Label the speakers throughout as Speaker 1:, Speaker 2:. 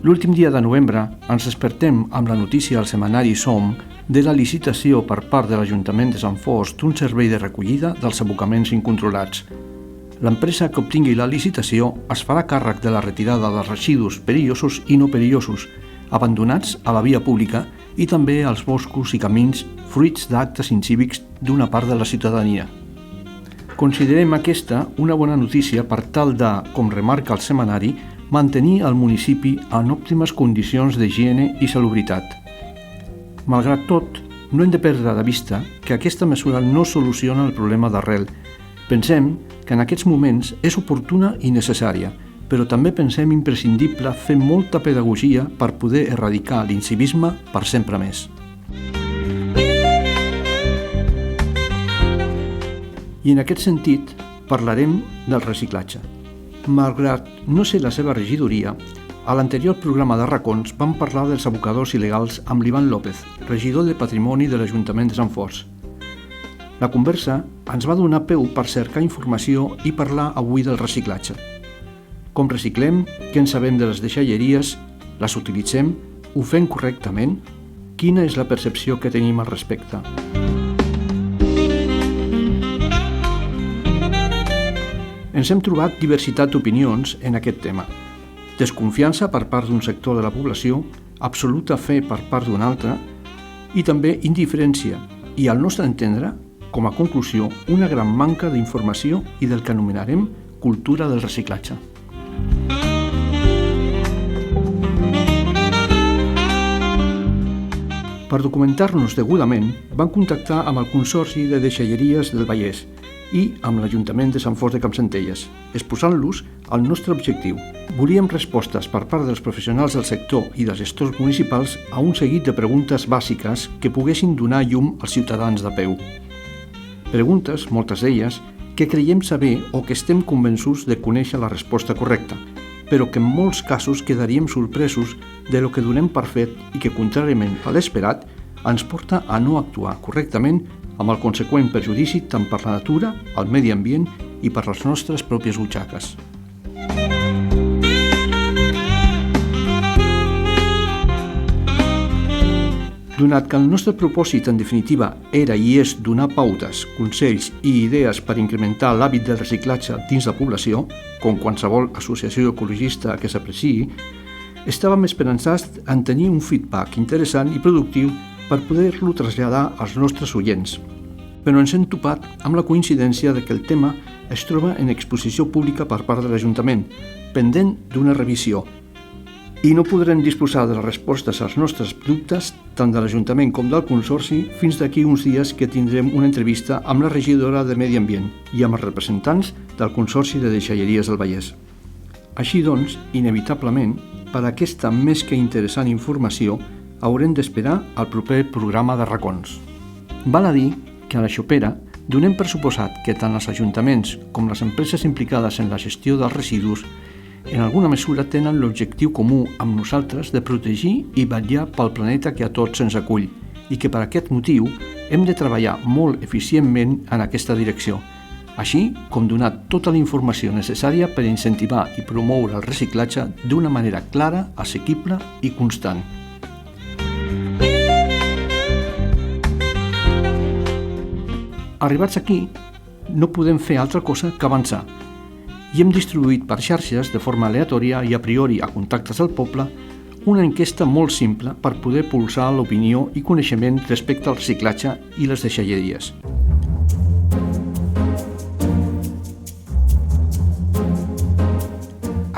Speaker 1: L'últim dia de novembre ens despertem amb la notícia al setmanari Som de la licitació per part de l'Ajuntament de Sant Fost d'un servei de recollida dels abocaments incontrolats. L'empresa que obtingui la licitació es farà càrrec de la retirada dels residus perillosos i no perillosos, abandonats a la via pública i també als boscos i camins fruits d'actes incívics d'una part de la ciutadania. Considerem aquesta una bona notícia per tal de, com remarca el setmanari, mantenir el municipi en òptimes condicions d'higiene i salubritat. Malgrat tot, no hem de perdre de vista que aquesta mesura no soluciona el problema d'arrel. Pensem que en aquests moments és oportuna i necessària, però també pensem imprescindible fer molta pedagogia per poder erradicar l'incivisme per sempre més. I en aquest sentit parlarem del reciclatge. Malgrat no ser la seva regidoria, a l'anterior programa de racons vam parlar dels abocadors il·legals amb l'Ivan López, regidor de Patrimoni de l'Ajuntament de Sant Fost. La conversa ens va donar peu per cercar informació i parlar avui del reciclatge. Com reciclem, què en sabem de les deixalleries, les utilitzem, ho fem correctament? Quina és la percepció que tenim al respecte? Ens hem trobat diversitat d'opinions en aquest tema. Desconfiança per part d'un sector de la població, absoluta fe per part d'un altre i també indiferència i, al nostre entendre, com a conclusió, una gran manca d'informació i del que anomenarem cultura del reciclatge. Per documentar-nos degudament, vam contactar amb el Consorci de Deixalleries del Vallès i amb l'Ajuntament de Sant Fost de Campsentelles, exposant-los el nostre objectiu. Volíem respostes per part dels professionals del sector i dels gestors municipals a un seguit de preguntes bàsiques que poguessin donar llum als ciutadans de peu. Preguntes, moltes d'elles, que creiem saber o que estem convençuts de conèixer la resposta correcta, però que en molts casos quedaríem sorpresos de lo que donem per fet i que, contràriament a l'esperat, ens porta a no actuar correctament amb el conseqüent perjudici tant per la natura, el medi ambient i per les nostres pròpies butxaques. Donat que el nostre propòsit, en definitiva, era i és donar pautes, consells i idees per incrementar l'hàbit del reciclatge dins la població, com qualsevol associació ecologista que s'apreciï, estàvem esperançats en tenir un feedback interessant i productiu per poder-lo traslladar als nostres oients. Però ens hem topat amb la coincidència de que el tema es troba en exposició pública per part de l'Ajuntament, pendent d'una revisió, i no podrem disposar de les respostes als nostres dubtes tant de l'Ajuntament com del Consorci fins d'aquí uns dies que tindrem una entrevista amb la regidora de Medi Ambient i amb els representants del Consorci de Deixalleries del Vallès. Així doncs, inevitablement, per aquesta més que interessant informació, haurem d'esperar al proper programa de racons. Val a dir que a la Xopera donem per suposat que tant els ajuntaments com les empreses implicades en la gestió dels residus en alguna mesura tenen l'objectiu comú amb nosaltres de protegir i vetllar pel planeta que a tots ens acull i que per aquest motiu hem de treballar molt eficientment en aquesta direcció, així com donar tota la informació necessària per incentivar i promoure el reciclatge d'una manera clara, assequible i constant. Arribats aquí, no podem fer altra cosa que avançar i hem distribuït per xarxes de forma aleatòria i a priori a contactes del poble una enquesta molt simple per poder pulsar l'opinió i coneixement respecte al reciclatge i les deixalleries.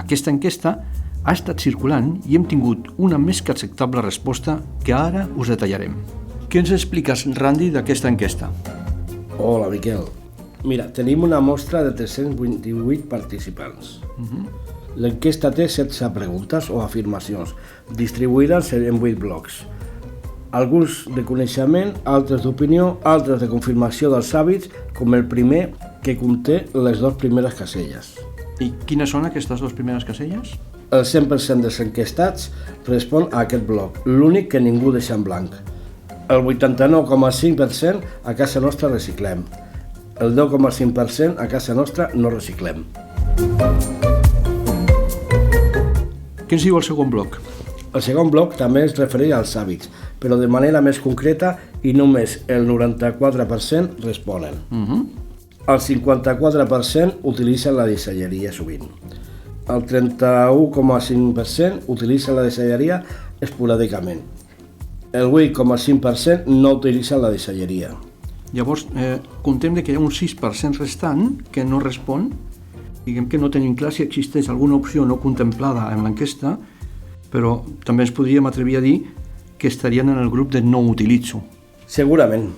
Speaker 1: Aquesta enquesta ha estat circulant i hem tingut una més que acceptable resposta que ara us detallarem. Què ens expliques, Randy, d'aquesta enquesta?
Speaker 2: Hola, Miquel. Mira, tenim una mostra de 328 participants. L'enquesta té 16 preguntes o afirmacions, distribuïdes en 8 blocs. Alguns de coneixement, altres d'opinió, altres de confirmació dels hàbits, com el primer, que conté les 2 primeres caselles.
Speaker 1: I quines són aquestes 2 primeres caselles?
Speaker 2: El 100% dels enquestats respon a aquest bloc, l'únic que ningú deixa en blanc. El 89,5% a casa nostra reciclem. El 10,5% a casa nostra no reciclem.
Speaker 1: Què ens diu el segon bloc?
Speaker 2: El segon bloc també es refereix als hàbits, però de manera més concreta i només el 94% responen. El 54% utilitzen la deixalleria sovint. El 31,5% utilitza la deixalleria esporàdicament. El 8,5% no utilitza la deixalleria.
Speaker 1: Llavors, comptem que hi ha un 6% restant que no respon. Diguem que no tenim clar si existeix alguna opció no contemplada en l'enquesta, però també ens podríem atrevir a dir que estarien en el grup de no utilitzo.
Speaker 2: Segurament.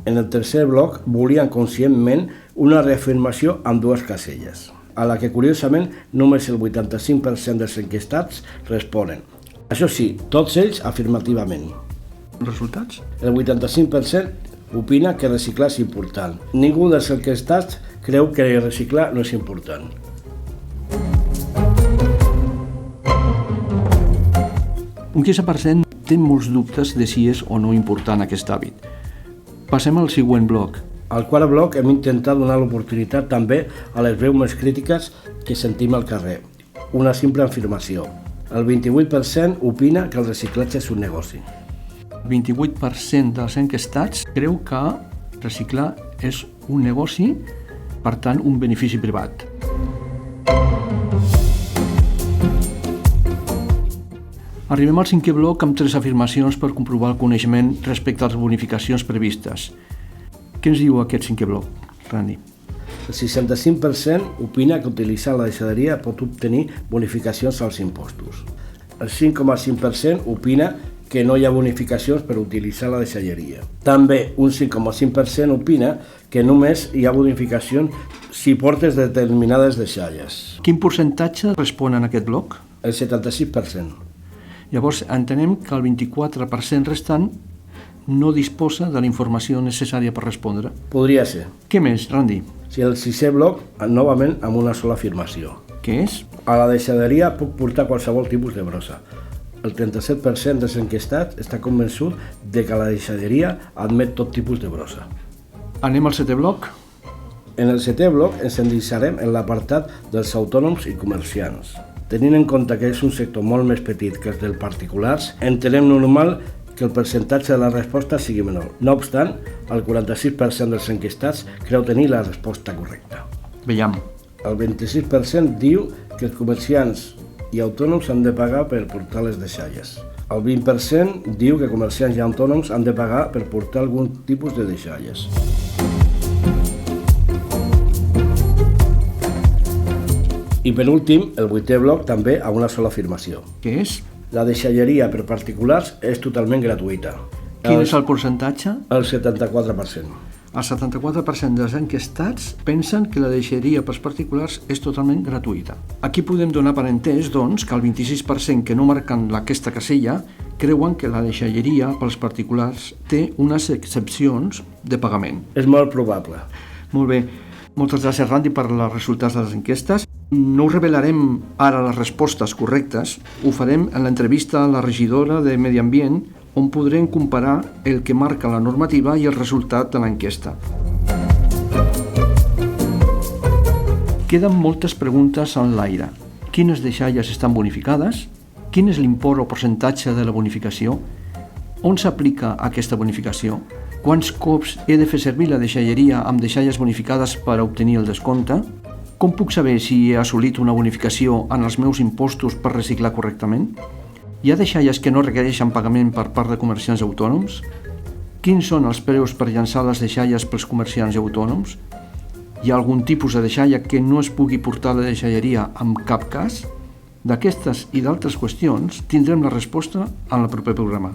Speaker 2: En el tercer bloc volien conscientment una reafirmació amb dues caselles, a la que curiosament només el 85% dels enquestats responen. Això sí, tots ells afirmativament.
Speaker 1: Resultats?
Speaker 2: El 85% opina que reciclar és important. Ningú dels enquestats creu que reciclar no és important.
Speaker 1: Un 15% té molts dubtes de si és o no important aquest hàbit. Passem al següent bloc.
Speaker 2: Al quart bloc hem intentat donar l'oportunitat també a les veus més crítiques que sentim al carrer. Una simple afirmació. El 28% opina que el reciclatge és un negoci.
Speaker 1: El 28% dels enquestats creu que reciclar és un negoci, per tant, un benefici privat. Arribem al cinquè bloc amb 3 afirmacions per comprovar el coneixement respecte a les bonificacions previstes. Què ens diu aquest cinquè bloc, Randy?
Speaker 2: El 65% opina que utilitzar la deixalleria pot obtenir bonificacions als impostos. El 5,5% opina que no hi ha bonificacions per utilitzar la deixalleria. També un 5,5% opina que només hi ha bonificacions si portes determinades deixalles.
Speaker 1: Quin percentatge respon en aquest bloc?
Speaker 2: El 76%.
Speaker 1: Llavors, entenem que el 24% restant no disposa de la informació necessària per respondre.
Speaker 2: Podria ser.
Speaker 1: Què més, Randy?
Speaker 2: Si el sisè bloc, novament amb una sola afirmació.
Speaker 1: Què és?
Speaker 2: A la deixalleria puc portar qualsevol tipus de brossa. El 37% dels enquestats està convençut de que la deixalleria admet tot tipus de brossa.
Speaker 1: Anem al setè bloc.
Speaker 2: En el setè bloc ens endreçarem en l'apartat dels autònoms i comerciants. Tenint en compte que és un sector molt més petit que el dels particulars, entenem normal que el percentatge de la resposta sigui menor. No obstant, el 46% dels enquestats creu tenir la resposta correcta.
Speaker 1: Veiem.
Speaker 2: El 26% diu que els comerciants i autònoms han de pagar per portar les deixalles. El 20% diu que comerciants i autònoms han de pagar per portar algun tipus de deixalles. I per últim, el 8è bloc també amb una sola afirmació.
Speaker 1: Què és?
Speaker 2: La deixalleria per particulars és totalment gratuïta.
Speaker 1: Quin és el percentatge?
Speaker 2: El 74%.
Speaker 1: El 74% dels enquestats pensen que la deixalleria pels particulars és totalment gratuïta. Aquí podem donar per entès, doncs, que el 26% que no marquen aquesta casella creuen que la deixalleria pels particulars té unes excepcions de pagament.
Speaker 2: És molt probable.
Speaker 1: Molt bé. Moltes gràcies, Randy, per els resultats de les enquestes. No us revelarem ara les respostes correctes. Ho farem en l'entrevista a la regidora de Medi Ambient, on podrem comparar el que marca la normativa i el resultat de l'enquesta. Queden moltes preguntes en l'aire. Quines deixalles estan bonificades? Quin és l'import o percentatge de la bonificació? On s'aplica aquesta bonificació? Quants cops he de fer servir la deixalleria amb deixalles bonificades per obtenir el descompte? Com puc saber si he assolit una bonificació en els meus impostos per reciclar correctament? Hi ha deixalles que no requereixen pagament per part de comerciants autònoms? Quins són els preus per llançar les deixalles pels comerciants autònoms? Hi ha algun tipus de deixalla que no es pugui portar a la deixalleria en cap cas? D'aquestes i d'altres qüestions tindrem la resposta en el proper programa.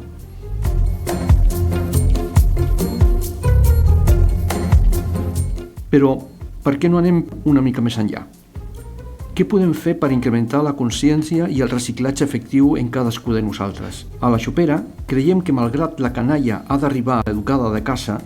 Speaker 1: Però per què no anem una mica més enllà? Què podem fer per incrementar la consciència i el reciclatge efectiu en cadascú de nosaltres? A la Xopera creiem que malgrat la canalla ha d'arribar educada de casa,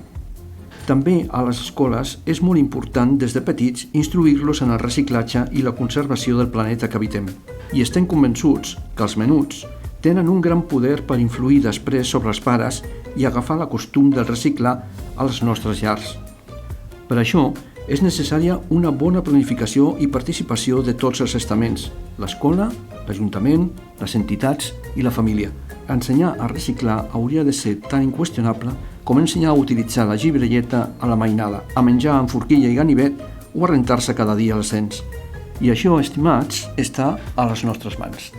Speaker 1: també a les escoles és molt important des de petits instruir-los en el reciclatge i la conservació del planeta que habitem. I estem convençuts que els menuts tenen un gran poder per influir després sobre els pares i agafar la costum del reciclar a les nostres llars. Per això, és necessària una bona planificació i participació de tots els estaments, l'escola, l'Ajuntament, les entitats i la família. Ensenyar a reciclar hauria de ser tan inqüestionable com ensenyar a utilitzar la llibrelleta a la mainada, a menjar amb forquilla i ganivet o a rentar-se cada dia les dents. I això, estimats, està a les nostres mans.